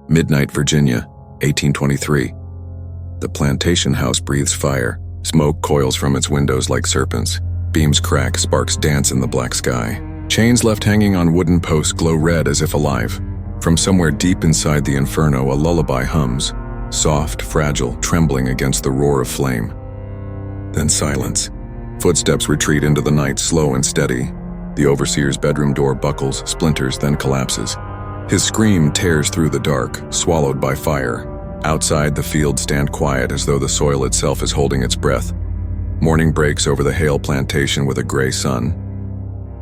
Midnight, Virginia, 1823. The plantation house breathes fire. Smoke coils from its windows like serpents. Beams crack, sparks dance in the black sky. Chains left hanging on wooden posts glow red as if alive. From somewhere deep inside the inferno, a lullaby hums, soft, fragile, trembling against the roar of flame. Then silence. Footsteps retreat into the night, slow and steady. The overseer's bedroom door buckles, splinters, then collapses. His scream tears through the dark, swallowed by fire. Outside, the fields stand quiet as though the soil itself is holding its breath. Morning breaks over the Hale plantation with a gray sun.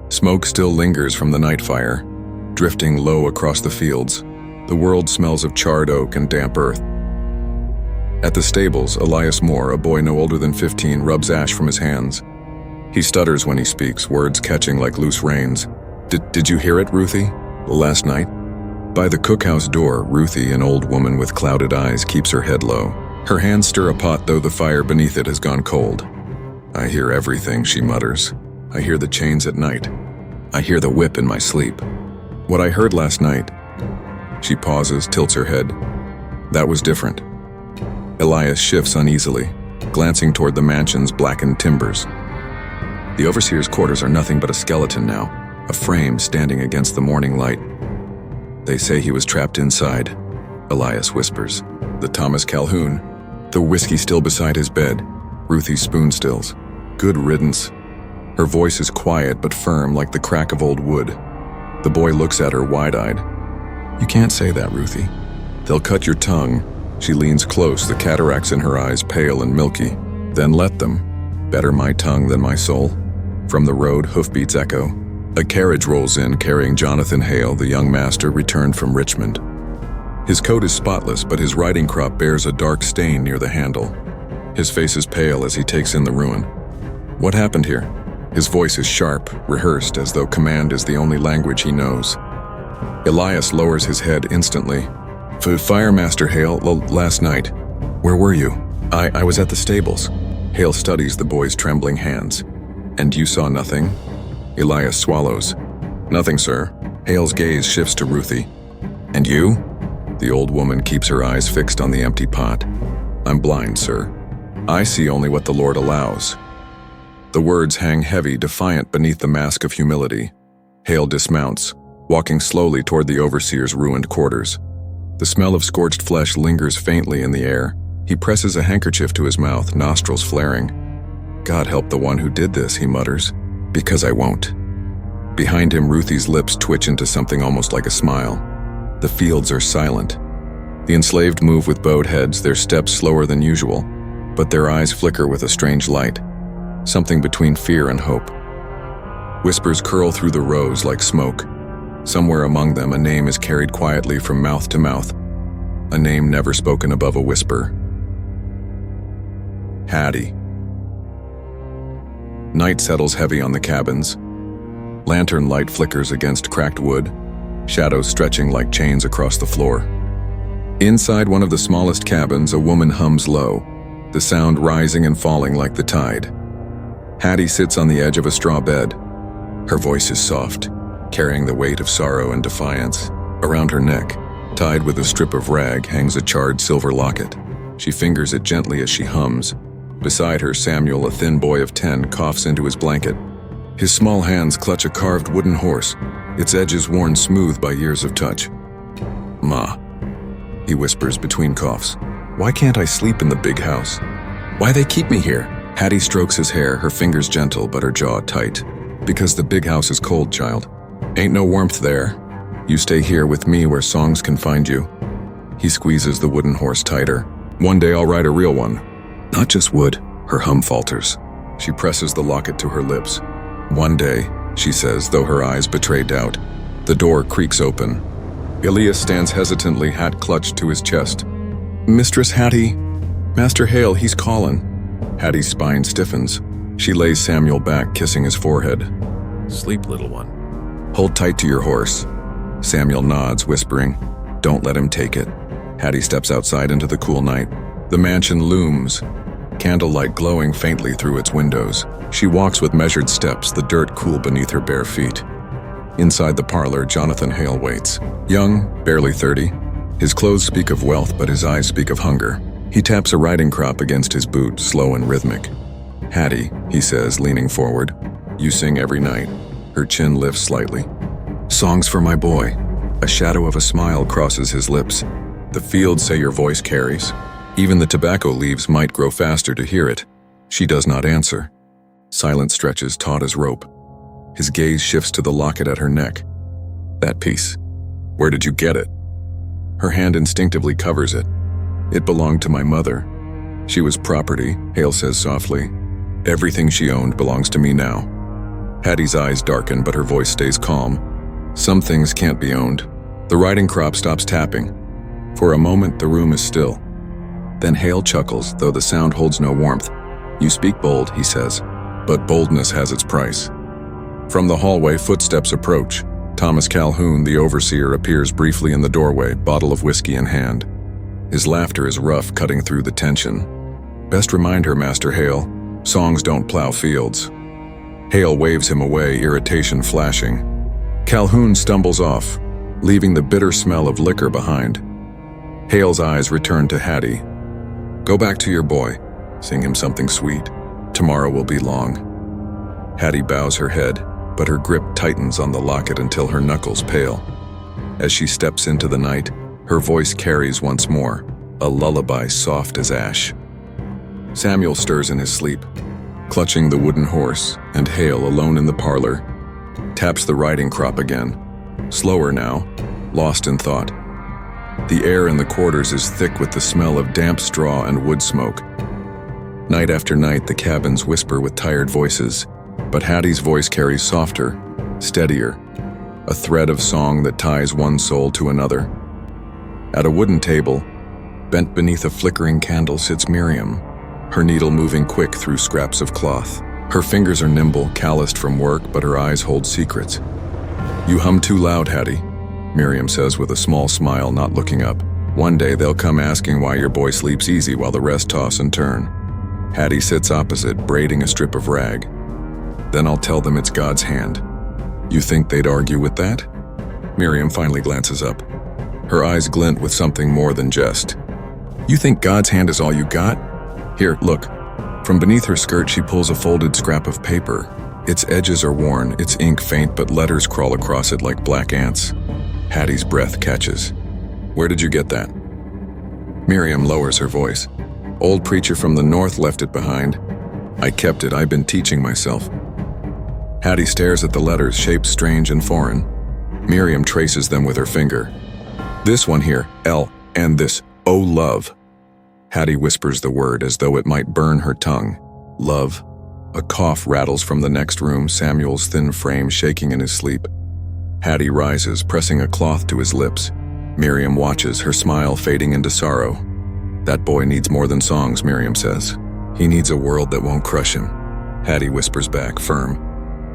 Smoke still lingers from the night fire, drifting low across the fields. The world smells of charred oak and damp earth. At the stables, Elias Moore, a boy no older than 15, rubs ash from his hands. He stutters when he speaks, words catching like loose reins. Did you hear it, Ruthie? Last night? By the cookhouse door, Ruthie, an old woman with clouded eyes, keeps her head low. Her hands stir a pot, though the fire beneath it has gone cold. I hear everything, she mutters. I hear the chains at night. I hear the whip in my sleep. What I heard last night. She pauses, tilts her head. That was different. Elias shifts uneasily, glancing toward the mansion's blackened timbers. The overseer's quarters are nothing but a skeleton now, a frame standing against the morning light. They say he was trapped inside, Elias whispers. The Thomas Calhoun, the whiskey still beside his bed, Ruthie's spoon stills. Good riddance. Her voice is quiet but firm like the crack of old wood. The boy looks at her wide-eyed. You can't say that, Ruthie. They'll cut your tongue. She leans close, the cataracts in her eyes pale and milky. Then let them. Better my tongue than my soul. From the road, hoofbeats echo. A carriage rolls in carrying Jonathan Hale, the young master returned from Richmond. His coat is spotless, but his riding crop bears a dark stain near the handle. His face is pale as he takes in the ruin. What happened here? His voice is sharp, rehearsed, as though command is the only language he knows. Elias lowers his head instantly. Fire Master Hale, last night. Where were you? I was at the stables. Hale studies the boy's trembling hands. And you saw nothing? Elias swallows. Nothing, sir. Hale's gaze shifts to Ruthie. And you? The old woman keeps her eyes fixed on the empty pot. I'm blind, sir. I see only what the Lord allows. The words hang heavy, defiant beneath the mask of humility. Hale dismounts, walking slowly toward the overseer's ruined quarters. The smell of scorched flesh lingers faintly in the air. He presses a handkerchief to his mouth, nostrils flaring. God help the one who did this, he mutters, because I won't. Behind him, Ruthie's lips twitch into something almost like a smile. The fields are silent. The enslaved move with bowed heads, their steps slower than usual, but their eyes flicker with a strange light, something between fear and hope. Whispers curl through the rows like smoke. Somewhere among them, a name is carried quietly from mouth to mouth, a name never spoken above a whisper. Hattie. Night settles heavy on the cabins. Lantern light flickers against cracked wood, shadows stretching like chains across the floor. Inside one of the smallest cabins, a woman hums low, the sound rising and falling like the tide. Hattie sits on the edge of a straw bed. Her voice is soft, carrying the weight of sorrow and defiance. Around her neck, tied with a strip of rag, hangs a charred silver locket. She fingers it gently as she hums. Beside her, Samuel, a thin boy of 10, coughs into his blanket. His small hands clutch a carved wooden horse, its edges worn smooth by years of touch. Ma, he whispers between coughs. Why can't I sleep in the big house? Why they keep me here? Hattie strokes his hair, her fingers gentle but her jaw tight. Because the big house is cold, child. Ain't no warmth there. You stay here with me where songs can find you. He squeezes the wooden horse tighter. One day I'll ride a real one. Not just wood, her hum falters. She presses the locket to her lips. One day, she says, though her eyes betray doubt. The door creaks open. Elias stands hesitantly, hat clutched to his chest. Mistress Hattie, Master Hale, he's calling. Hattie's spine stiffens. She lays Samuel back, kissing his forehead. Sleep, little one. Hold tight to your horse. Samuel nods, whispering, Don't let him take it. Hattie steps outside into the cool night. The mansion looms, candlelight glowing faintly through its windows. She walks with measured steps, the dirt cool beneath her bare feet. Inside the parlor, Jonathan Hale waits. Young, barely 30, His clothes speak of wealth, but his eyes speak of hunger. He taps a riding crop against his boot, slow and rhythmic. "Hattie," he says, leaning forward. "You sing every night." Her chin lifts slightly. "Songs for my boy." A shadow of a smile crosses his lips. "The fields say your voice carries. Even the tobacco leaves might grow faster to hear it." She does not answer. Silence stretches taut as rope. His gaze shifts to the locket at her neck. "That piece. Where did you get it?" Her hand instinctively covers it. "It belonged to my mother. She was property," Hale says softly. "Everything she owned belongs to me now." Hattie's eyes darken, but her voice stays calm. "Some things can't be owned." The riding crop stops tapping. For a moment, the room is still. Then Hale chuckles, though the sound holds no warmth. "You speak bold," he says, "but boldness has its price." From the hallway, footsteps approach. Thomas Calhoun, the overseer, appears briefly in the doorway, bottle of whiskey in hand. His laughter is rough, cutting through the tension. "Best remind her, Master Hale, songs don't plow fields." Hale waves him away, irritation flashing. Calhoun stumbles off, leaving the bitter smell of liquor behind. Hale's eyes return to Hattie. "Go back to your boy. Sing him something sweet. Tomorrow will be long." Hattie bows her head, but her grip tightens on the locket until her knuckles pale. As she steps into the night, her voice carries once more, a lullaby soft as ash. Samuel stirs in his sleep, clutching the wooden horse, and Hale, alone in the parlor, taps the riding crop again, slower now, lost in thought. The air in the quarters is thick with the smell of damp straw and wood smoke. Night after night, the cabins whisper with tired voices, but Hattie's voice carries softer, steadier, a thread of song that ties one soul to another. At a wooden table, bent beneath a flickering candle, sits Miriam, her needle moving quick through scraps of cloth. Her fingers are nimble, calloused from work, but her eyes hold secrets. "You hum too loud, Hattie," Miriam says with a small smile, not looking up. "One day they'll come asking why your boy sleeps easy while the rest toss and turn." Hattie sits opposite, braiding a strip of rag. "Then I'll tell them it's God's hand." "You think they'd argue with that?" Miriam finally glances up. Her eyes glint with something more than jest. "You think God's hand is all you got? Here, look." From beneath her skirt, she pulls a folded scrap of paper. Its edges are worn, its ink faint, but letters crawl across it like black ants. Hattie's breath catches. "Where did you get that?" Miriam lowers her voice. "Old preacher from the north left it behind. I kept it, I've been teaching myself." Hattie stares at the letters, shaped strange and foreign. Miriam traces them with her finger. "This one here, L, and this, O love." Hattie whispers the word as though it might burn her tongue. "Love." A cough rattles from the next room, Samuel's thin frame shaking in his sleep. Hattie rises, pressing a cloth to his lips. Miriam watches, her smile fading into sorrow. "That boy needs more than songs," Miriam says. "He needs a world that won't crush him." Hattie whispers back, firm.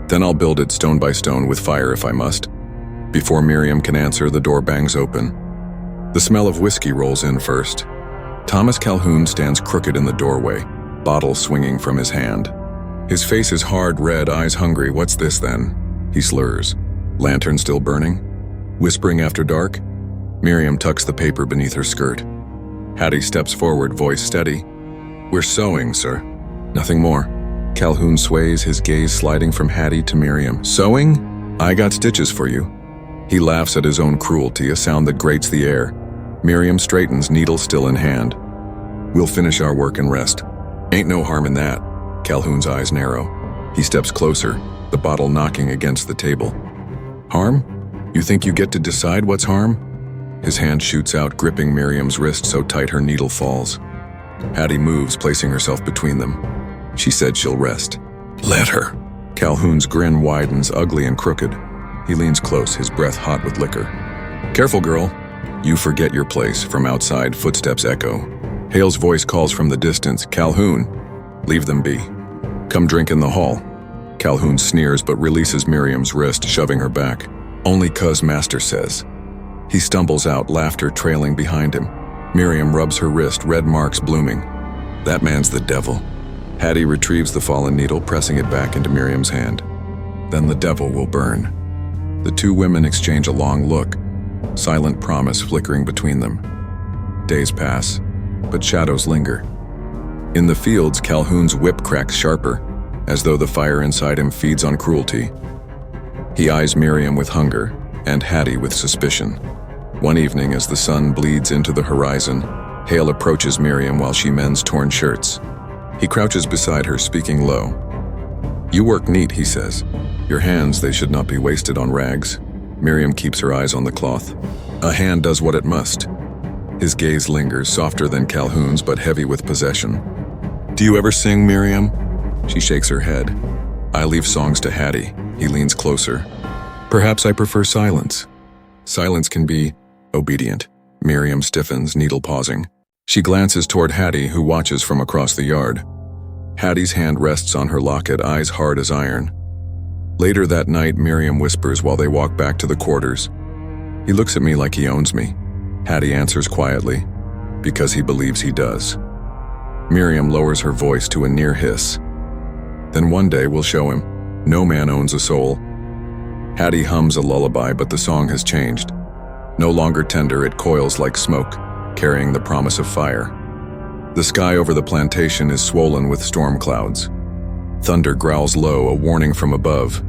"Then I'll build it stone by stone with fire if I must." Before Miriam can answer, the door bangs open. The smell of whiskey rolls in first. Thomas Calhoun stands crooked in the doorway, bottle swinging from his hand. His face is hard red, eyes hungry. "What's this then?" He slurs. "Lantern still burning? Whispering after dark?" Miriam tucks the paper beneath her skirt. Hattie steps forward, voice steady. "We're sewing, sir." "Nothing more." Calhoun sways, his gaze sliding from Hattie to Miriam. "Sewing? I got stitches for you." He laughs at his own cruelty, a sound that grates the air. Miriam straightens, needle still in hand. "We'll finish our work and rest." "Ain't no harm in that." Calhoun's eyes narrow. He steps closer, the bottle knocking against the table. "Harm? You think you get to decide what's harm?" His hand shoots out, gripping Miriam's wrist so tight her needle falls. Hattie moves, placing herself between them. "She said she'll rest." "Let her." Calhoun's grin widens, ugly and crooked. He leans close, his breath hot with liquor. "Careful, girl. You forget your place." From outside, footsteps echo. Hale's voice calls from the distance. "Calhoun." "Leave them be. Come drink in the hall." Calhoun sneers but releases Miriam's wrist, shoving her back. "Only 'cause Master says." He stumbles out, laughter trailing behind him. Miriam rubs her wrist, red marks blooming. "That man's the devil." Hattie retrieves the fallen needle, pressing it back into Miriam's hand. "Then the devil will burn." The two women exchange a long look. silent promise flickering between them. Days pass, but shadows linger. In the fields, Calhoun's whip cracks sharper, as though the fire inside him feeds on cruelty. He eyes Miriam with hunger, and Hattie with suspicion. One evening, as the sun bleeds into the horizon, Hale approaches Miriam while she mends torn shirts. He crouches beside her, speaking low. "You work neat," he says. "Your hands, they should not be wasted on rags." Miriam keeps her eyes on the cloth. A hand does what it must. His gaze lingers, softer than Calhoun's, but heavy with possession. "Do you ever sing, Miriam?" She shakes her head. "I leave songs to Hattie." He leans closer. "Perhaps I prefer silence." Silence can be obedient. Miriam stiffens, needle pausing. She glances toward Hattie, who watches from across the yard. Hattie's hand rests on her locket, eyes hard as iron. Later that night, Miriam whispers while they walk back to the quarters. "He looks at me like he owns me." Hattie answers quietly, "Because he believes he does." Miriam lowers her voice to a near hiss. "Then one day we'll show him. No man owns a soul." Hattie hums a lullaby, but the song has changed. No longer tender, it coils like smoke, carrying the promise of fire. The sky over the plantation is swollen with storm clouds. Thunder growls low, a warning from above.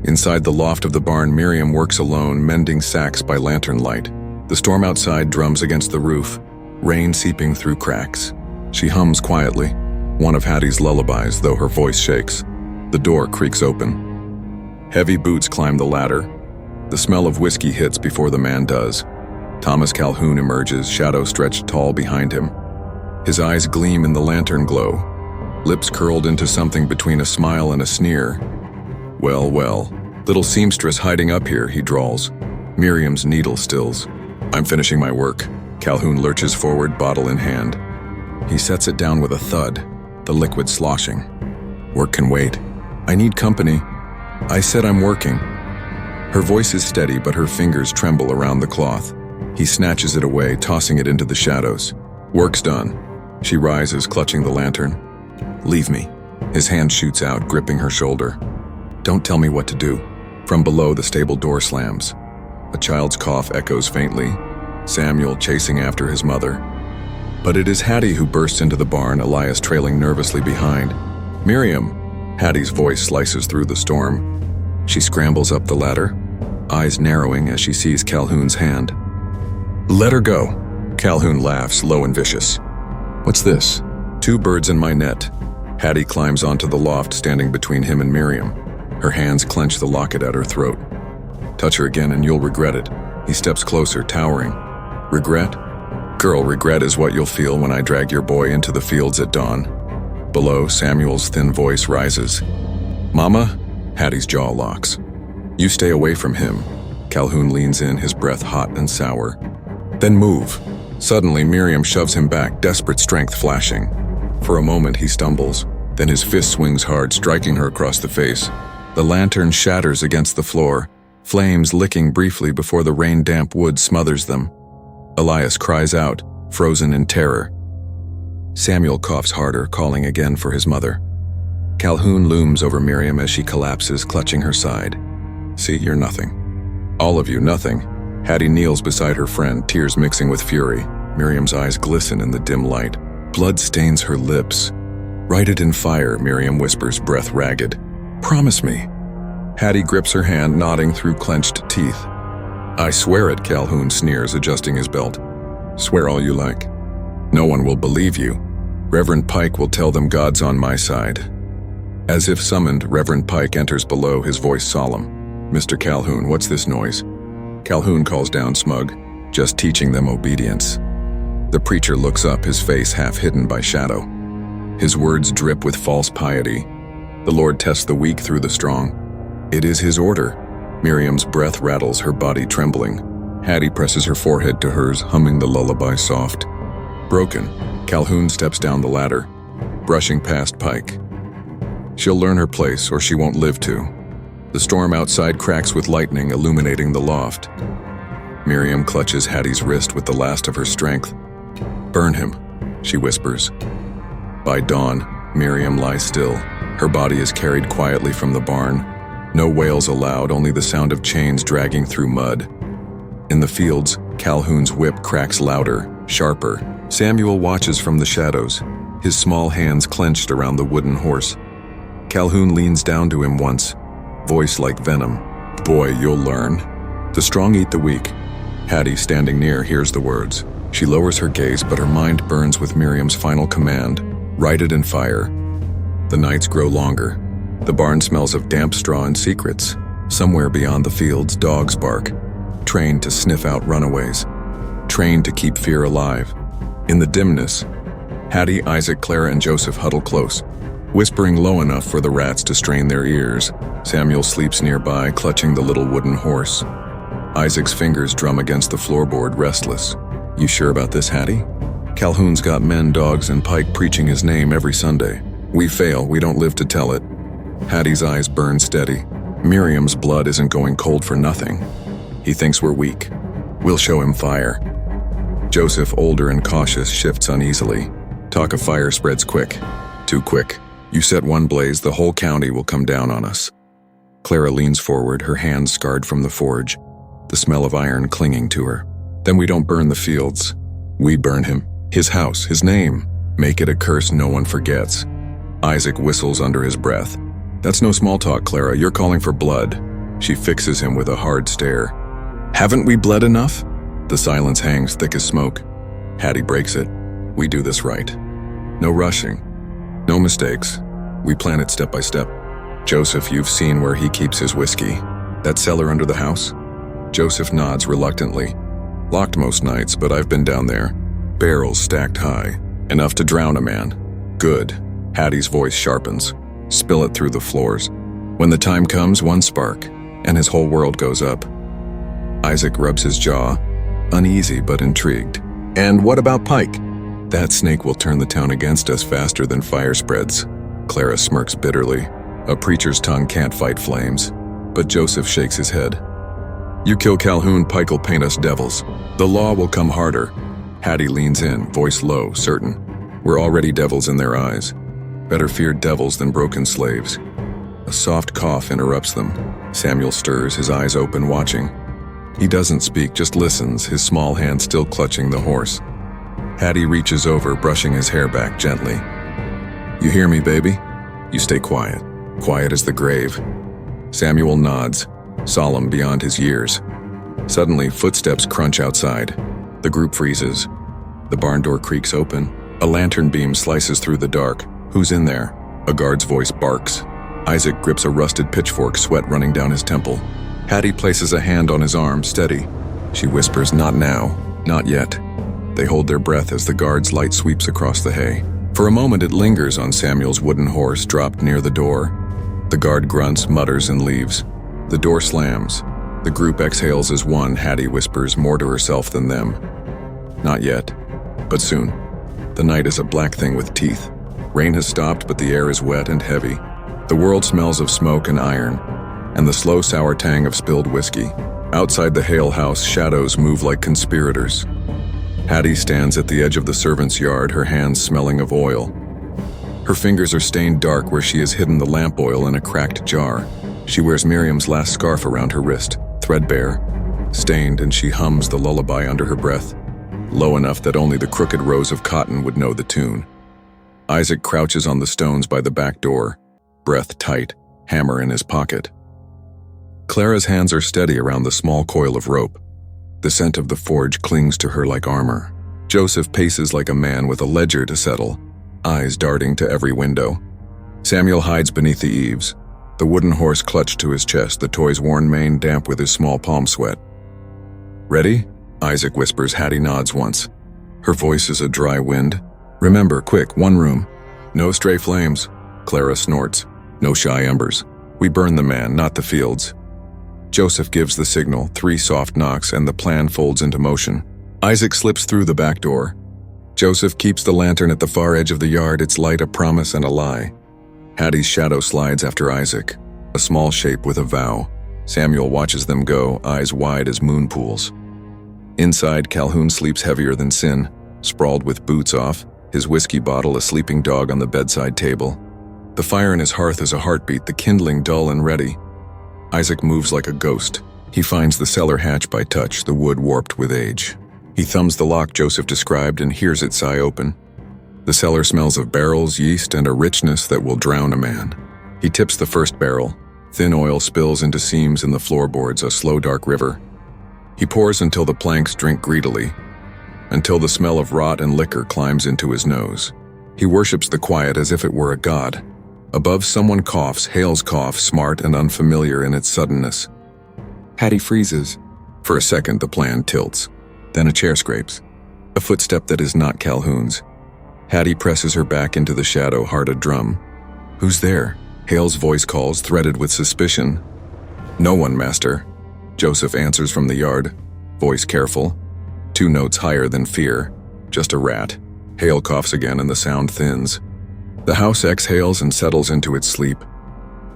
Inside the loft of the barn, Miriam works alone, mending sacks by lantern light. The storm outside drums against the roof, rain seeping through cracks. She hums quietly, one of Hattie's lullabies, though her voice shakes. The door creaks open. Heavy boots climb the ladder. The smell of whiskey hits before the man does. Thomas Calhoun emerges, shadow stretched tall behind him. His eyes gleam in the lantern glow, lips curled into something between a smile and a sneer. "Well, well, little seamstress hiding up here," he drawls. Miriam's needle stills. "I'm finishing my work." Calhoun lurches forward, bottle in hand. He sets it down with a thud, the liquid sloshing. "Work can wait. I need company. I said I'm working." Her voice is steady, but her fingers tremble around the cloth. He snatches it away, tossing it into the shadows. "Work's done." She rises, clutching the lantern. "Leave me." His hand shoots out, gripping her shoulder. "Don't tell me what to do." From below, the stable door slams. A child's cough echoes faintly, Samuel chasing after his mother. But it is Hattie who bursts into the barn, Elias trailing nervously behind. "Miriam!" Hattie's voice slices through the storm. She scrambles up the ladder, eyes narrowing as she sees Calhoun's hand. "Let her go." Calhoun laughs, low and vicious. "What's this?" "Two birds in my net." Hattie climbs onto the loft, standing between him and Miriam. Her hands clench the locket at her throat. "Touch her again and you'll regret it." He steps closer, towering. "Regret? Girl, regret is what you'll feel when I drag your boy into the fields at dawn." Below, Samuel's thin voice rises. "Mama?" Hattie's jaw locks. "You stay away from him." Calhoun leans in, his breath hot and sour. "Then move." Suddenly, Miriam shoves him back, desperate strength flashing. For a moment, he stumbles. Then his fist swings hard, striking her across the face. The lantern shatters against the floor, flames licking briefly before the rain-damp wood smothers them. Elias cries out, frozen in terror. Samuel coughs harder, calling again for his mother. Calhoun looms over Miriam as she collapses, clutching her side. "See, you're nothing. All of you, nothing." Hattie kneels beside her friend, tears mixing with fury. Miriam's eyes glisten in the dim light. Blood stains her lips. "Write it in fire," Miriam whispers, breath ragged. "Promise me." Hattie grips her hand, nodding through clenched teeth. "I swear it," Calhoun sneers, adjusting his belt. "Swear all you like. No one will believe you. Reverend Pike will tell them God's on my side." As if summoned, Reverend Pike enters below, his voice solemn. "Mr. Calhoun, what's this noise?" Calhoun calls down smug, "Just teaching them obedience." The preacher looks up, his face half hidden by shadow. His words drip with false piety. "The Lord tests the weak through the strong." It is his order. Miriam's breath rattles, her body trembling. Hattie presses her forehead to hers, humming the lullaby soft. Broken, Calhoun steps down the ladder, brushing past Pike. She'll learn her place, or she won't live to. The storm outside cracks with lightning, illuminating the loft. Miriam clutches Hattie's wrist with the last of her strength. "Burn him," she whispers. By dawn, Miriam lies still. Her body is carried quietly from the barn. No wails allowed, only the sound of chains dragging through mud. In the fields, Calhoun's whip cracks louder, sharper. Samuel watches from the shadows, his small hands clenched around the wooden horse. Calhoun leans down to him once, voice like venom. "Boy, you'll learn. The strong eat the weak." Hattie, standing near, hears the words. She lowers her gaze, but her mind burns with Miriam's final command: write it in fire. The nights grow longer. The barn smells of damp straw and secrets. Somewhere beyond the fields, dogs bark, trained to sniff out runaways, trained to keep fear alive. In the dimness, Hattie, Isaac, Clara, and Joseph huddle close, whispering low enough for the rats to strain their ears. Samuel sleeps nearby, clutching the little wooden horse. Isaac's fingers drum against the floorboard, restless. "You sure about this, Hattie?" "Calhoun's got men, dogs, and Pike preaching his name every Sunday. We fail, we don't live to tell it." Hattie's eyes burn steady. Miriam's blood isn't going cold for nothing. He thinks we're weak. We'll show him fire. Joseph, older and cautious, shifts uneasily. Talk of fire spreads quick. Too quick. You set one blaze, the whole county will come down on us. Clara leans forward, her hands scarred from the forge, the smell of iron clinging to her. "Then we don't burn the fields. We burn him. His house, his name. Make it a curse no one forgets." Isaac whistles under his breath. "That's no small talk, Clara. You're calling for blood." She fixes him with a hard stare. "Haven't we bled enough?" The silence hangs thick as smoke. Hattie breaks it. "We do this right. No rushing. No mistakes. We plan it step by step." "Joseph, you've seen where he keeps his whiskey. That cellar under the house?" Joseph nods reluctantly. "Locked most nights, but I've been down there. Barrels stacked high. Enough to drown a man." "Good." Hattie's voice sharpens. "Spill it through the floors. When the time comes, one spark, and his whole world goes up." Isaac rubs his jaw, uneasy but intrigued. "And what about Pike?" "That snake will turn the town against us faster than fire spreads." Clara smirks bitterly. A preacher's tongue can't fight flames. But Joseph shakes his head. "You kill Calhoun, Pike'll paint us devils. The law will come harder." Hattie leans in, voice low, certain. "We're already devils in their eyes. Better fear devils than broken slaves." A soft cough interrupts them. Samuel stirs, his eyes open, watching. He doesn't speak, just listens, his small hand still clutching the horse. Hattie reaches over, brushing his hair back gently. "You hear me, baby? You stay quiet. Quiet as the grave." Samuel nods, solemn beyond his years. Suddenly, footsteps crunch outside. The group freezes. The barn door creaks open. A lantern beam slices through the dark. "Who's in there?" A guard's voice barks. Isaac grips a rusted pitchfork, sweat running down his temple. Hattie places a hand on his arm, steady. She whispers, "Not now, not yet." They hold their breath as the guard's light sweeps across the hay. For a moment it lingers on Samuel's wooden horse dropped near the door. The guard grunts, mutters, and leaves. The door slams. The group exhales as one. Hattie whispers more to herself than them. "Not yet, but soon." The night is a black thing with teeth. Rain has stopped, but the air is wet and heavy. The world smells of smoke and iron, and the slow sour tang of spilled whiskey. Outside the Hale house, shadows move like conspirators. Hattie stands at the edge of the servants' yard, her hands smelling of oil. Her fingers are stained dark where she has hidden the lamp oil in a cracked jar. She wears Miriam's last scarf around her wrist, threadbare, stained, and she hums the lullaby under her breath, low enough that only the crooked rows of cotton would know the tune. Isaac crouches on the stones by the back door, breath tight, hammer in his pocket. Clara's hands are steady around the small coil of rope. The scent of the forge clings to her like armor. Joseph paces like a man with a ledger to settle, eyes darting to every window. Samuel hides beneath the eaves, the wooden horse clutched to his chest, the toy's worn mane damp with his small palm sweat. "Ready?" Isaac whispers. Hattie nods once. Her voice is a dry wind. "Remember, quick, one room. No stray flames." Clara snorts. "No shy embers. We burn the man, not the fields." Joseph gives the signal, 3 soft knocks, and the plan folds into motion. Isaac slips through the back door. Joseph keeps the lantern at the far edge of the yard, its light a promise and a lie. Hattie's shadow slides after Isaac, a small shape with a vow. Samuel watches them go, eyes wide as moon pools. Inside, Calhoun sleeps heavier than sin, sprawled with boots off, his whiskey bottle a sleeping dog on the bedside table. The fire in his hearth is a heartbeat, the kindling dull and ready. Isaac moves like a ghost. He finds the cellar hatch by touch, the wood warped with age. He thumbs the lock Joseph described and hears it sigh open. The cellar smells of barrels, yeast, and a richness that will drown a man. He tips the first barrel. Thin oil spills into seams in the floorboards, a slow dark river. He pours until the planks drink greedily, until the smell of rot and liquor climbs into his nose. He worships the quiet as if it were a god. Above, someone coughs, Hale's cough, smart and unfamiliar in its suddenness. Hattie freezes. For a second, the plan tilts. Then a chair scrapes. A footstep that is not Calhoun's. Hattie presses her back into the shadow, heart a drum. "Who's there?" Hale's voice calls, threaded with suspicion. "No one, master." Joseph answers from the yard, voice careful, 2 notes higher than fear. "Just a rat." Hale coughs again and the sound thins. The house exhales and settles into its sleep.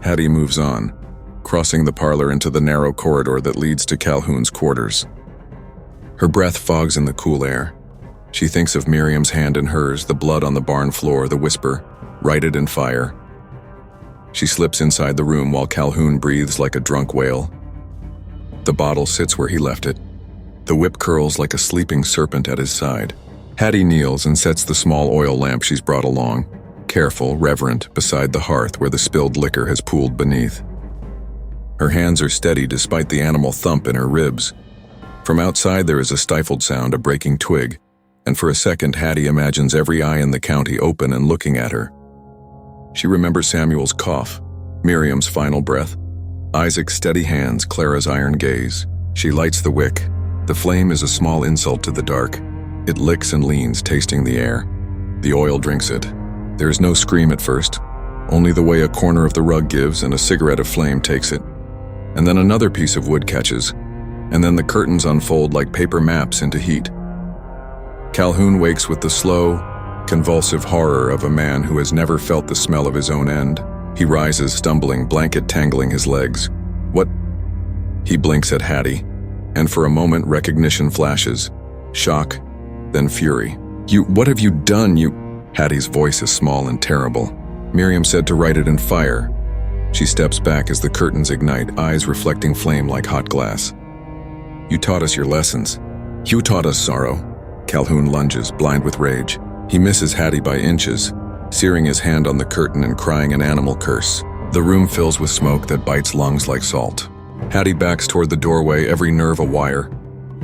Hattie moves on, crossing the parlor into the narrow corridor that leads to Calhoun's quarters. Her breath fogs in the cool air. She thinks of Miriam's hand in hers, the blood on the barn floor, the whisper, "Write it in fire." She slips inside the room while Calhoun breathes like a drunk whale. The bottle sits where he left it. The whip curls like a sleeping serpent at his side. Hattie kneels and sets the small oil lamp she's brought along, careful, reverent, beside the hearth where the spilled liquor has pooled beneath. Her hands are steady despite the animal thump in her ribs. From outside there is a stifled sound, a breaking twig, and for a second Hattie imagines every eye in the county open and looking at her. She remembers Samuel's cough, Miriam's final breath, Isaac's steady hands, Clara's iron gaze. She lights the wick. The flame is a small insult to the dark. It licks and leans, tasting the air. The oil drinks it. There is no scream at first, only the way a corner of the rug gives and a cigarette of flame takes it. And then another piece of wood catches, and then the curtains unfold like paper maps into heat. Calhoun wakes with the slow, convulsive horror of a man who has never felt the smell of his own end. He rises, stumbling, blanket tangling his legs. "What?" He blinks at Hattie, and for a moment recognition flashes. Shock, then fury. What have you done, you?" Hattie's voice is small and terrible. "Miriam said to write it in fire." She steps back as the curtains ignite, eyes reflecting flame like hot glass. "You taught us your lessons. You taught us sorrow." Calhoun lunges, blind with rage. He misses Hattie by inches, searing his hand on the curtain and crying an animal curse. The room fills with smoke that bites lungs like salt. Hattie backs toward the doorway, every nerve a wire.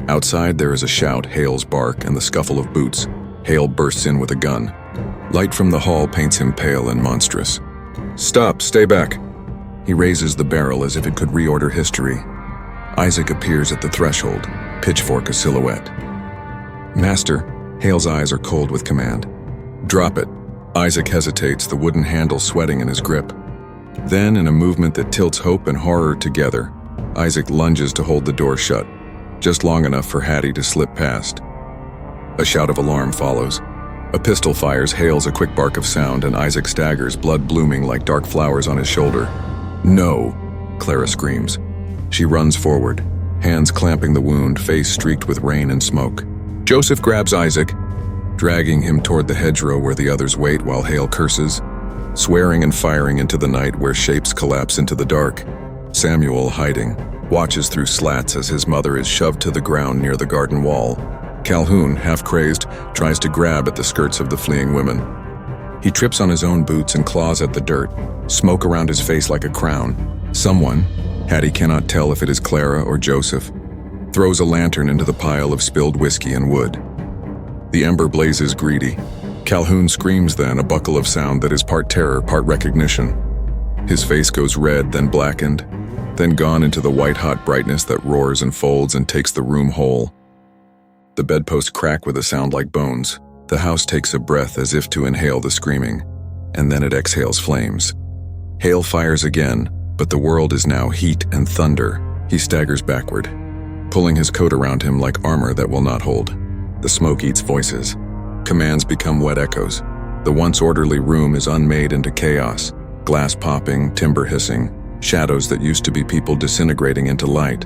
Outside there is a shout, Hale's bark, and the scuffle of boots. Hale bursts in with a gun. Light from the hall paints him pale and monstrous. "Stop, stay back." He raises the barrel as if it could reorder history. Isaac appears at the threshold, pitchfork a silhouette. "Master." Hale's eyes are cold with command. "Drop it." Isaac hesitates, the wooden handle sweating in his grip. Then, in a movement that tilts hope and horror together, Isaac lunges to hold the door shut, just long enough for Hattie to slip past. A shout of alarm follows. A pistol fires, hails a quick bark of sound, and Isaac staggers, blood blooming like dark flowers on his shoulder. "No!" Clara screams. She runs forward, hands clamping the wound, face streaked with rain and smoke. Joseph grabs Isaac, dragging him toward the hedgerow where the others wait while Hale curses, swearing and firing into the night where shapes collapse into the dark. Samuel, hiding, watches through slats as his mother is shoved to the ground near the garden wall. Calhoun, half crazed, tries to grab at the skirts of the fleeing women. He trips on his own boots and claws at the dirt, smoke around his face like a crown. Someone, Hattie cannot tell if it is Clara or Joseph, throws a lantern into the pile of spilled whiskey and wood. The ember blazes greedy. Calhoun screams then, a buckle of sound that is part terror, part recognition. His face goes red, then blackened, then gone into the white-hot brightness that roars and folds and takes the room whole. The bedposts crack with a sound like bones. The house takes a breath as if to inhale the screaming, and then it exhales flames. Hale fires again, but the world is now heat and thunder. He staggers backward, pulling his coat around him like armor that will not hold. The smoke eats voices. Commands become wet echoes. The once orderly room is unmade into chaos. Glass popping, timber hissing, shadows that used to be people disintegrating into light.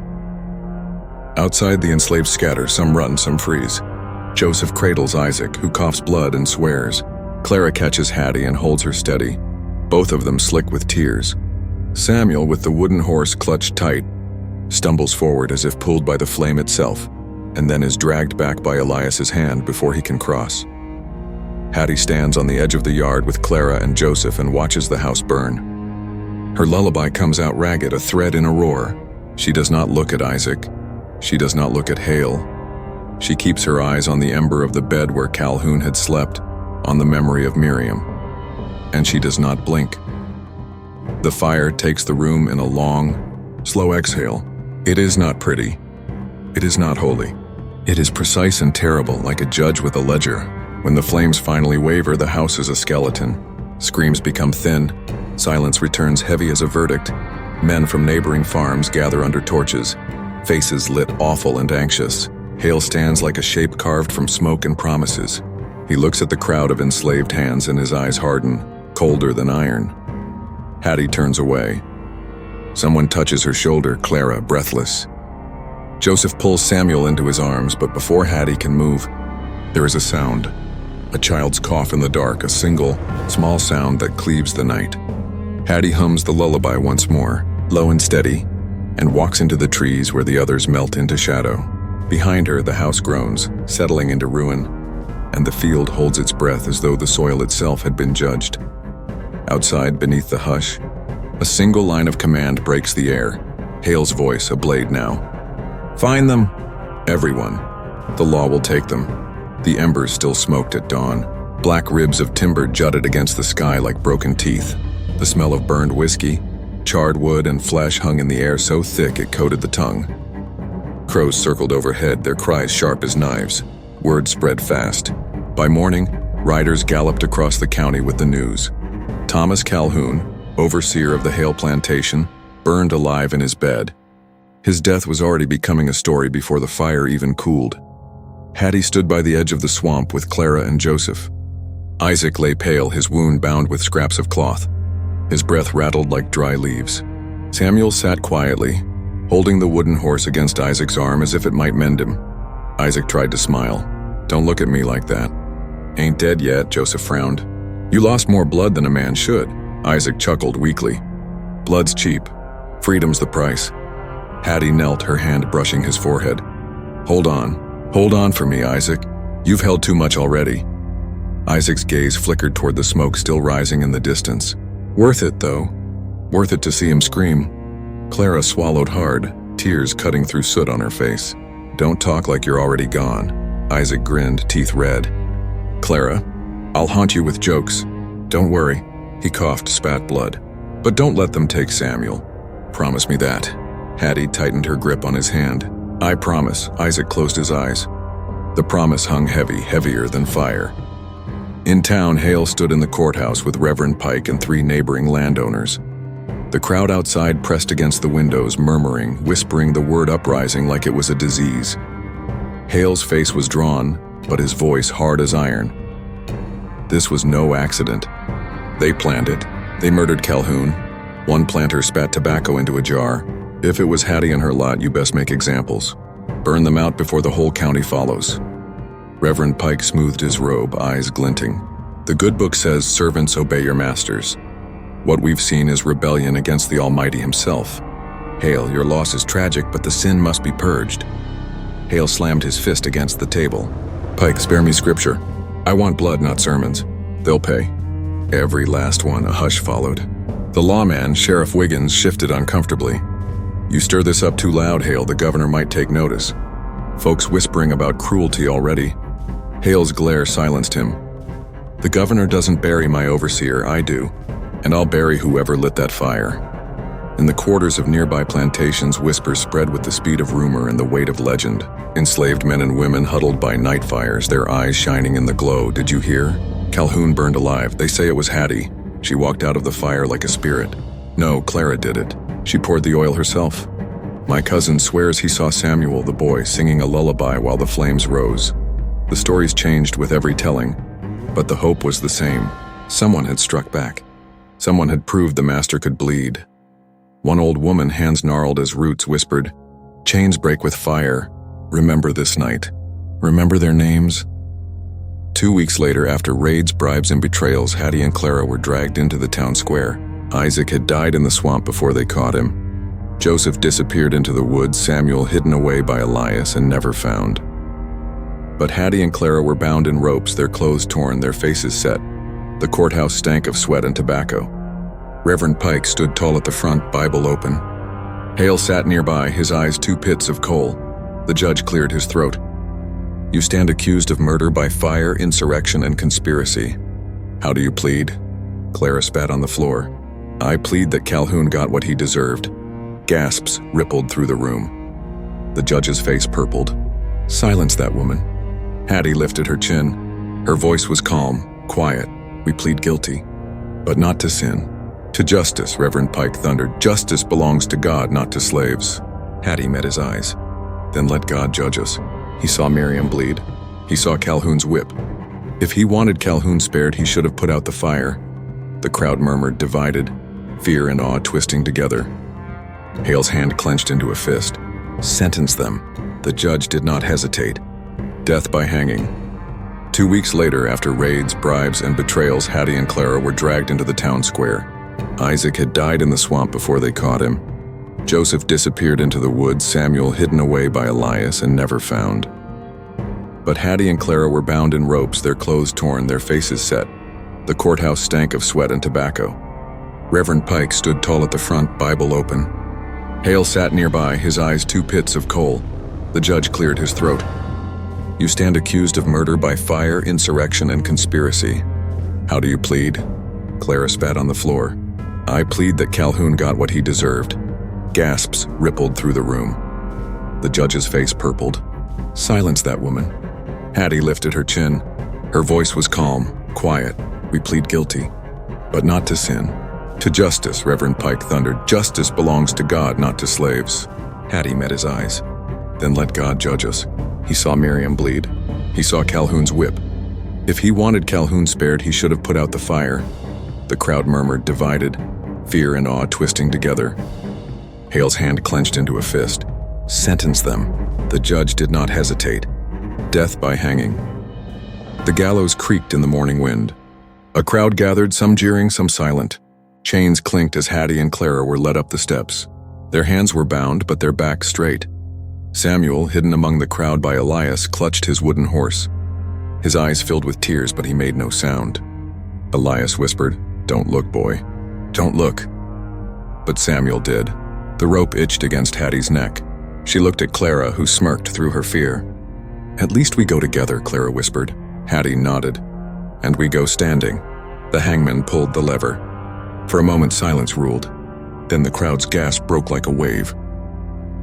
Outside, the enslaved scatter, some run, some freeze. Joseph cradles Isaac, who coughs blood and swears. Clara catches Hattie and holds her steady, both of them slick with tears. Samuel, with the wooden horse clutched tight, stumbles forward as if pulled by the flame itself, and then is dragged back by Elias's hand before he can cross. Hattie stands on the edge of the yard with Clara and Joseph and watches the house burn. Her lullaby comes out ragged, a thread in a roar. She does not look at Isaac. She does not look at Hale. She keeps her eyes on the ember of the bed where Calhoun had slept, on the memory of Miriam. And she does not blink. The fire takes the room in a long, slow exhale. It is not pretty. It is not holy. It is precise and terrible, like a judge with a ledger. When the flames finally waver, the house is a skeleton. Screams become thin. Silence returns heavy as a verdict. Men from neighboring farms gather under torches, faces lit awful and anxious. Hale stands like a shape carved from smoke and promises. He looks at the crowd of enslaved hands and his eyes harden, colder than iron. Hattie turns away. Someone touches her shoulder, Clara, breathless. Joseph pulls Samuel into his arms, but before Hattie can move, there is a sound. A child's cough in the dark, a single, small sound that cleaves the night. Hattie hums the lullaby once more, low and steady, and walks into the trees where the others melt into shadow. Behind her, the house groans, settling into ruin, and the field holds its breath as though the soil itself had been judged. Outside, beneath the hush, a single line of command breaks the air, Hale's voice, a blade now. Find them! Everyone. The law will take them. The embers still smoked at dawn. Black ribs of timber jutted against the sky like broken teeth. The smell of burned whiskey, charred wood, and flesh hung in the air so thick it coated the tongue. Crows circled overhead, their cries sharp as knives. Word spread fast. By morning, riders galloped across the county with the news. Thomas Calhoun, overseer of the Hale plantation, burned alive in his bed. His death was already becoming a story before the fire even cooled. Hattie stood by the edge of the swamp with Clara and Joseph. Isaac lay pale, his wound bound with scraps of cloth. His breath rattled like dry leaves. Samuel sat quietly, holding the wooden horse against Isaac's arm as if it might mend him. Isaac tried to smile. Don't look at me like that. Ain't dead yet, Joseph frowned. You lost more blood than a man should. Isaac chuckled weakly. Blood's cheap. Freedom's the price. Hattie knelt, her hand brushing his forehead. Hold on for me, Isaac. You've held too much already. Isaac's gaze flickered toward the smoke still rising in the distance. Worth it, though. Worth it to see him scream. Clara swallowed hard, tears cutting through soot on her face. Don't talk like you're already gone. Isaac grinned, teeth red. Clara, I'll haunt you with jokes. Don't worry. He coughed, spat blood. But don't let them take Samuel. Promise me that. Hattie tightened her grip on his hand. I promise. Isaac closed his eyes. The promise hung heavy, heavier than fire. In town, Hale stood in the courthouse with Reverend Pike and 3 neighboring landowners. The crowd outside pressed against the windows, murmuring, whispering the word uprising like it was a disease. Hale's face was drawn, but his voice hard as iron. This was no accident. They planned it. They murdered Calhoun. One planter spat tobacco into a jar. If it was Hattie and her lot, you best make examples. Burn them out before the whole county follows. Reverend Pike smoothed his robe, eyes glinting. The good book says, servants obey your masters. What we've seen is rebellion against the Almighty himself. Hale, your loss is tragic, but the sin must be purged. Hale slammed his fist against the table. Pike, spare me scripture. I want blood, not sermons. They'll pay. Every last one. A hush followed. The lawman, Sheriff Wiggins, shifted uncomfortably. You stir this up too loud, Hale. The governor might take notice. Folks whispering about cruelty already. Hale's glare silenced him. The governor doesn't bury my overseer, I do. And I'll bury whoever lit that fire. In the quarters of nearby plantations, whispers spread with the speed of rumor and the weight of legend. Enslaved men and women huddled by night fires, their eyes shining in the glow. Did you hear? Calhoun burned alive. They say it was Hattie. She walked out of the fire like a spirit. No, Clara did it. She poured the oil herself. My cousin swears he saw Samuel, the boy, singing a lullaby while the flames rose. The stories changed with every telling, but the hope was the same. Someone had struck back. Someone had proved the master could bleed. One old woman, hands gnarled as roots, whispered, "Chains break with fire. Remember this night. Remember their names?" 2 weeks later, after raids, bribes, and betrayals, Hattie and Clara were dragged into the town square. Isaac had died in the swamp before they caught him. Joseph disappeared into the woods, Samuel hidden away by Elias and never found. But Hattie and Clara were bound in ropes, their clothes torn, their faces set. The courthouse stank of sweat and tobacco. Reverend Pike stood tall at the front, Bible open. Hale sat nearby, his eyes two pits of coal. The judge cleared his throat. "You stand accused of murder by fire, insurrection, and conspiracy. How do you plead?" Clara spat on the floor. "I plead that Calhoun got what he deserved." Gasps rippled through the room. The judge's face purpled. "Silence that woman." Hattie lifted her chin. Her voice was calm, quiet. "We plead guilty, but not to sin. To justice," Reverend Pike thundered. "Justice belongs to God, not to slaves." Hattie met his eyes. "Then let God judge us." He saw Miriam bleed. He saw Calhoun's whip. If he wanted Calhoun spared, he should have put out the fire. The crowd murmured, divided, fear and awe twisting together. Hale's hand clenched into a fist. "Sentence them." The judge did not hesitate. Death by hanging. 2 weeks later, after raids, bribes, and betrayals, Hattie and Clara were dragged into the town square. Isaac had died in the swamp before they caught him. Joseph disappeared into the woods, Samuel hidden away by Elias and never found. But Hattie and Clara were bound in ropes, their clothes torn, their faces set. The courthouse stank of sweat and tobacco. Reverend Pike stood tall at the front, Bible open. Hale sat nearby, his eyes two pits of coal. The judge cleared his throat. "You stand accused of murder by fire, insurrection, and conspiracy. How do you plead?" Clara spat on the floor. "I plead that Calhoun got what he deserved." Gasps rippled through the room. The judge's face purpled. "Silence that woman." Hattie lifted her chin. Her voice was calm, quiet. "We plead guilty, but not to sin. To justice," Reverend Pike thundered. "Justice belongs to God, not to slaves." Hattie met his eyes. "Then let God judge us." He saw Miriam bleed. He saw Calhoun's whip. If he wanted Calhoun spared, he should have put out the fire. The crowd murmured, divided, fear and awe twisting together. Hale's hand clenched into a fist. "Sentence them." The judge did not hesitate. Death by hanging. The gallows creaked in the morning wind. A crowd gathered, some jeering, some silent. Chains clinked as Hattie and Clara were led up the steps. Their hands were bound, but their backs straight. Samuel, hidden among the crowd by Elias, clutched his wooden horse. His eyes filled with tears, but he made no sound. Elias whispered, "Don't look, boy. Don't look." But Samuel did. The rope itched against Hattie's neck. She looked at Clara, who smirked through her fear. "At least we go together," Clara whispered. Hattie nodded. "And we go standing." The hangman pulled the lever. For a moment silence ruled. Then the crowd's gasp broke like a wave.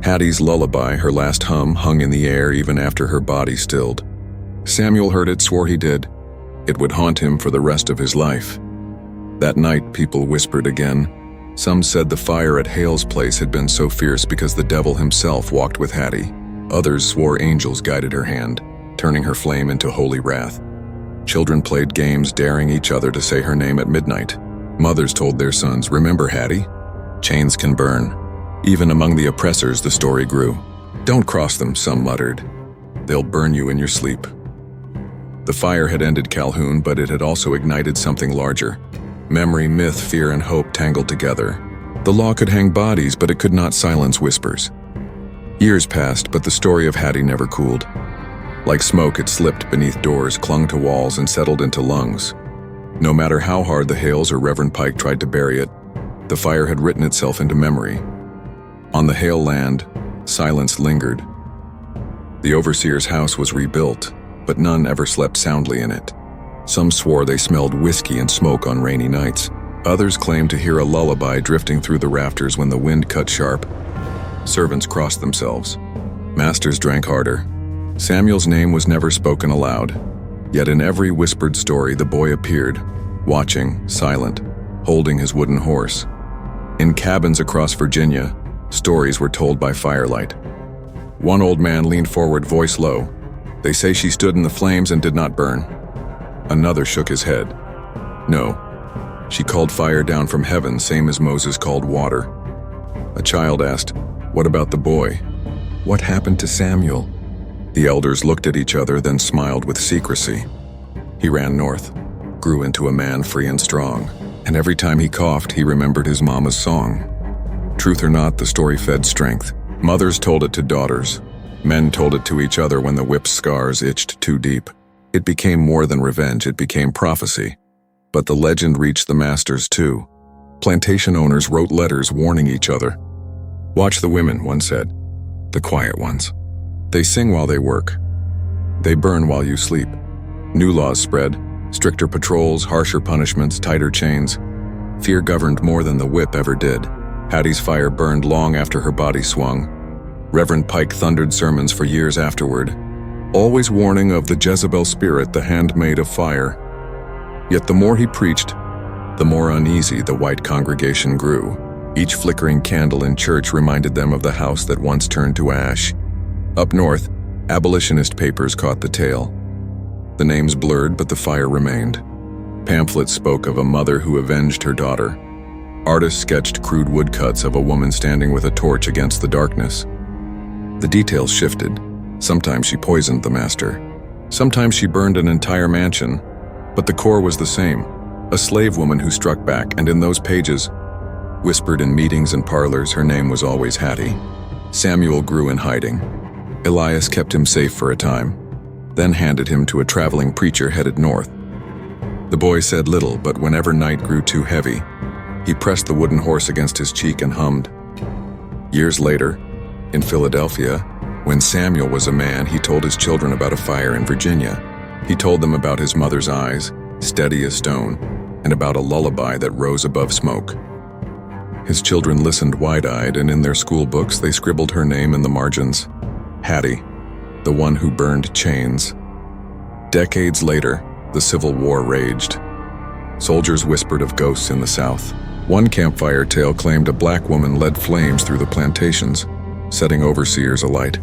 Hattie's lullaby, her last hum, hung in the air even after her body stilled. Samuel heard it, swore he did. It would haunt him for the rest of his life. That night, people whispered again. Some said the fire at Hale's place had been so fierce because the devil himself walked with Hattie. Others swore angels guided her hand, turning her flame into holy wrath. Children played games, daring each other to say her name at midnight. Mothers told their sons, "Remember Hattie? Chains can burn." Even among the oppressors, the story grew. "Don't cross them," some muttered. "They'll burn you in your sleep." The fire had ended Calhoun, but it had also ignited something larger. Memory, myth, fear, and hope tangled together. The law could hang bodies, but it could not silence whispers. Years passed, but the story of Hattie never cooled. Like smoke, it slipped beneath doors, clung to walls, and settled into lungs. No matter how hard the Hales or Reverend Pike tried to bury it, the fire had written itself into memory. On the Hale land, silence lingered. The overseer's house was rebuilt, but none ever slept soundly in it. Some swore they smelled whiskey and smoke on rainy nights. Others claimed to hear a lullaby drifting through the rafters when the wind cut sharp. Servants crossed themselves. Masters drank harder. Samuel's name was never spoken aloud. Yet in every whispered story, the boy appeared, watching, silent, holding his wooden horse. In cabins across Virginia, stories were told by firelight. One old man leaned forward, voice low. "They say she stood in the flames and did not burn." Another shook his head. "No, she called fire down from heaven, same as Moses called water." A child asked, "What about the boy? What happened to Samuel?" The elders looked at each other, then smiled with secrecy. He ran north, grew into a man free and strong, and every time he coughed, he remembered his mama's song. Truth or not, the story fed strength. Mothers told it to daughters. Men told it to each other when the whip's scars itched too deep. It became more than revenge, it became prophecy. But the legend reached the masters too. Plantation owners wrote letters warning each other. "Watch the women," one said. "The quiet ones. They sing while they work. They burn while you sleep." New laws spread. Stricter patrols, harsher punishments, tighter chains. Fear governed more than the whip ever did. Hattie's fire burned long after her body swung. Reverend Pike thundered sermons for years afterward, always warning of the Jezebel spirit, the handmaid of fire. Yet the more he preached, the more uneasy the white congregation grew. Each flickering candle in church reminded them of the house that once turned to ash. Up north, abolitionist papers caught the tale. The names blurred, but the fire remained. Pamphlets spoke of a mother who avenged her daughter. Artists sketched crude woodcuts of a woman standing with a torch against the darkness. The details shifted. Sometimes she poisoned the master. Sometimes she burned an entire mansion. But the core was the same. A slave woman who struck back, and in those pages, whispered in meetings and parlors, her name was always Hattie. Samuel grew in hiding. Elias kept him safe for a time, then handed him to a traveling preacher headed north. The boy said little, but whenever night grew too heavy, he pressed the wooden horse against his cheek and hummed. Years later, in Philadelphia, when Samuel was a man, he told his children about a fire in Virginia. He told them about his mother's eyes, steady as stone, and about a lullaby that rose above smoke. His children listened wide-eyed, and in their school books they scribbled her name in the margins. Hattie, the one who burned chains. Decades later, the Civil War raged. Soldiers whispered of ghosts in the South. One campfire tale claimed a black woman led flames through the plantations, setting overseers alight.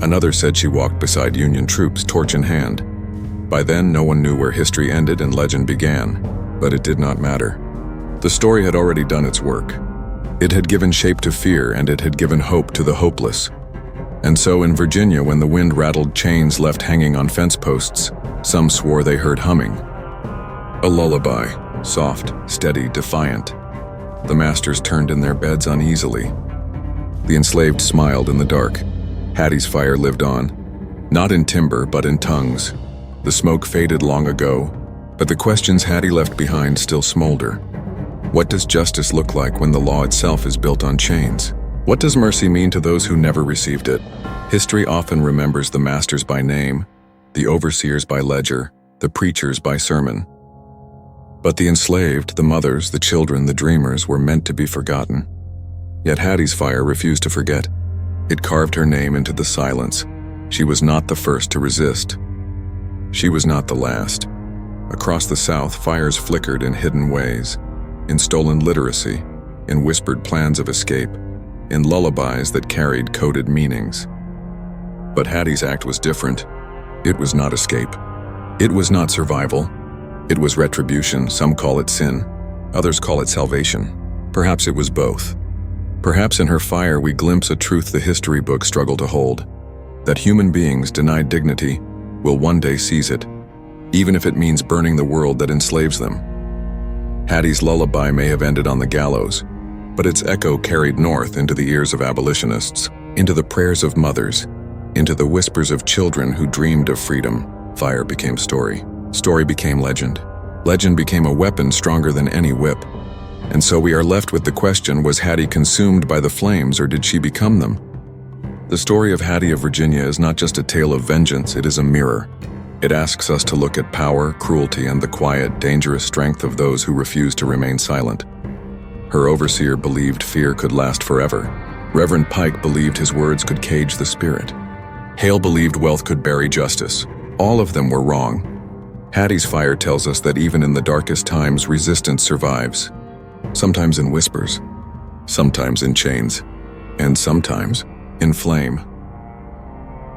Another said she walked beside Union troops, torch in hand. By then, no one knew where history ended and legend began, but it did not matter. The story had already done its work. It had given shape to fear, and it had given hope to the hopeless. And so in Virginia, when the wind rattled chains left hanging on fence posts, some swore they heard humming. A lullaby, soft, steady, defiant. The masters turned in their beds uneasily. The enslaved smiled in the dark. Hattie's fire lived on, not in timber, but in tongues. The smoke faded long ago, but the questions Hattie left behind still smolder. What does justice look like when the law itself is built on chains? What does mercy mean to those who never received it? History often remembers the masters by name, the overseers by ledger, the preachers by sermon. But the enslaved, the mothers, the children, the dreamers were meant to be forgotten. Yet Hattie's fire refused to forget. It carved her name into the silence. She was not the first to resist. She was not the last. Across the South, fires flickered in hidden ways, in stolen literacy, in whispered plans of escape, in lullabies that carried coded meanings. But Hattie's act was different. It was not escape. It was not survival. It was retribution. Some call it sin. Others call it salvation. Perhaps it was both. Perhaps in her fire we glimpse a truth the history books struggle to hold, that human beings denied dignity will one day seize it, even if it means burning the world that enslaves them. Hattie's lullaby may have ended on the gallows, but its echo carried north into the ears of abolitionists, into the prayers of mothers, into the whispers of children who dreamed of freedom. Fire became story. Story became legend. Legend became a weapon stronger than any whip. And so we are left with the question, was Hattie consumed by the flames or did she become them? The story of Hattie of Virginia is not just a tale of vengeance, it is a mirror. It asks us to look at power, cruelty, and the quiet, dangerous strength of those who refuse to remain silent. Her overseer believed fear could last forever. Reverend Pike believed his words could cage the spirit. Hale believed wealth could bury justice. All of them were wrong. Hattie's fire tells us that even in the darkest times, resistance survives. Sometimes in whispers, sometimes in chains, and sometimes in flame.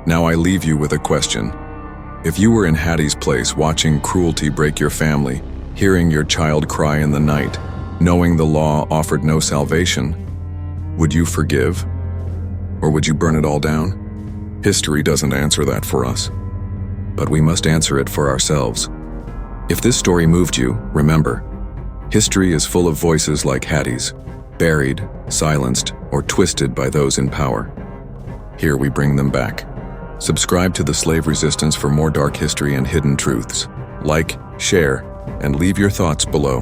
Now I leave you with a question. If you were in Hattie's place, watching cruelty break your family, hearing your child cry in the night, knowing the law offered no salvation, would you forgive? Or would you burn it all down? History doesn't answer that for us, but we must answer it for ourselves. If this story moved you, remember, history is full of voices like Hattie's, buried, silenced, or twisted by those in power. Here we bring them back. Subscribe to the Slave Resistance for more dark history and hidden truths. Like, share, and leave your thoughts below,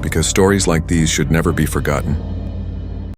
because stories like these should never be forgotten.